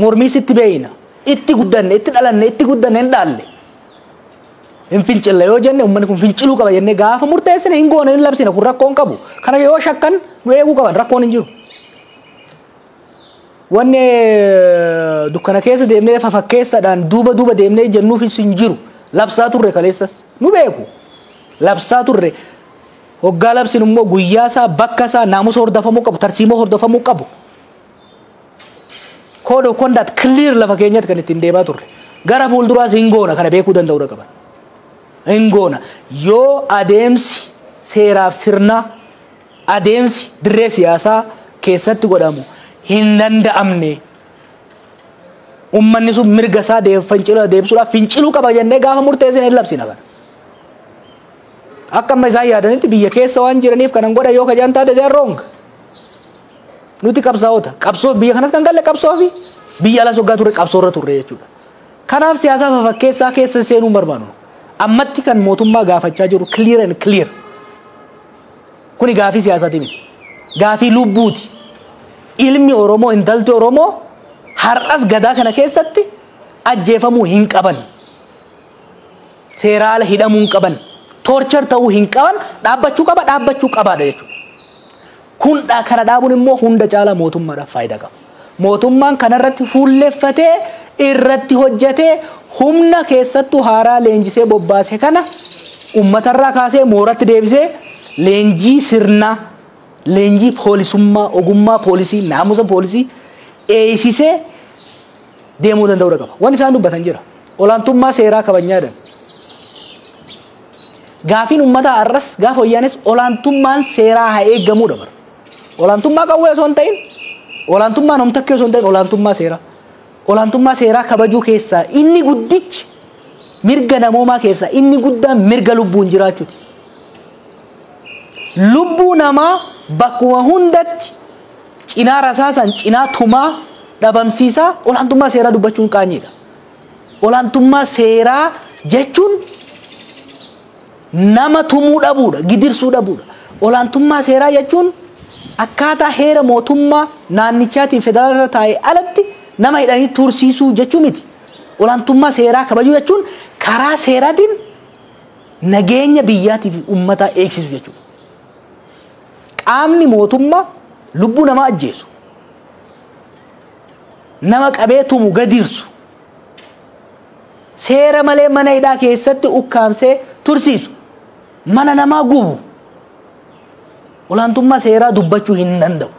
mormii sitti beeyna itti guddanne itti dhalanne itti guddanne hin dhaalle hin fincilla yoo jenne ummanni kun finciluu qaba jennee gaafa murteessine hin goone hin labsine kun rakkoon qabu kana yoo shakkan nu eeguu qaban rakkoon hin jiru wanne dukkana keessa deemnee fafakkeessaadhaan duuba deemnee jennuuf hin jiru labsaa turre kaleessas nu beeku labsaa turre hoggaa labsin immoo guyyaa isaa bakka isaa naamusa hordofamuu qabu tarsiimoo hordofamuu qabu code of conduct clear lafa keenyatti kan ittiin deemaa turre gara fuulduraas hin goona kana beekuu danda'uu qaban hin goona yoo adeemsi seeraaf sirna adeemsi dirree siyaasaa keessatti godhamu hin danda'amne ummanni sun mirga isaa deebisuudhaaf finciluu qaba jennee gaafa murteessine hin labsina kana akka amma isaan yaadanitti biyya keessa waan jiraniif kanan godha yoo kajaan taate they are wrong nuti qabsaa'ota qabsoo biyya kanas kan galle qabsoo fi biyya ala soggaa turre qabsoorra turre jechuudha kanaaf siyaasaa fafakkeessaa keessa seenuu barbaadu ammatti kan mootummaa gaafachaa jiru clear and clear kuni gaafii siyaasaati miti gaafii lubbuuti ilmi oromoo intalti oromoo har'as gadaa kana keessatti ajjeefamuu hin qaban seeraala hidhamuu hin qaban torture ta'uu hin qaban dhaabbachuu qabaadha jechuudha kun kana dhaabuun immoo hunda caalaa mootummaadhaaf faayidaa qaba mootummaan kanarratti fuulleffatee irratti hojjetee humna keessattuu haaraa leenjisee bobbaase kana ummatarraa kaasee mooratti deebisee leenjii sirnaa leenjii poolisummaa ogummaa poolisii naamusa poolisii eeysisee deemuu danda'uu qaba waan isaan dubbatan jira olaantummaa seeraa kabajnyaadhaan gaafiin ummataa arras gaafa wayyaanes olaantummaan seeraa haa eeggamuudha bara olaantummaa qawwee osoo hin ta'in olaantummaa namtakkee osoo hin ta'in olaantummaa seeraa kabajuu keessaa inni guddichi mirga namoomaa keessaa inni guddaan mirga lubbuun jiraachuuti lubbuu namaa bakkuma hundatti cinaa rasaasan cinaa tumaa dhabamsiisaa olaantummaa seeraa dubbachuun qaanyiidha olaantummaa seeraa jechuun nama tumuu dhabuudha gidirsuu dhabuudha olaantummaa seeraa jechuun akkaataa heera mootummaa naannichaatiin federaalaa taa'ee alatti nama hidhanii tursiisuu jechuu miti olaantummaa seeraa kabajuu jechuun karaa seeraatiin nageenya biyyaatii fi uummataa eegsisu jechuudha qaamni mootummaa lubbuu namaa ajjeesu nama qabee tumu gadirsu seera malee mana hidhaa keessatti ukkaamsee tursiisu mana namaa gubu olaantummaa seeraa dubbachuu hin danda'u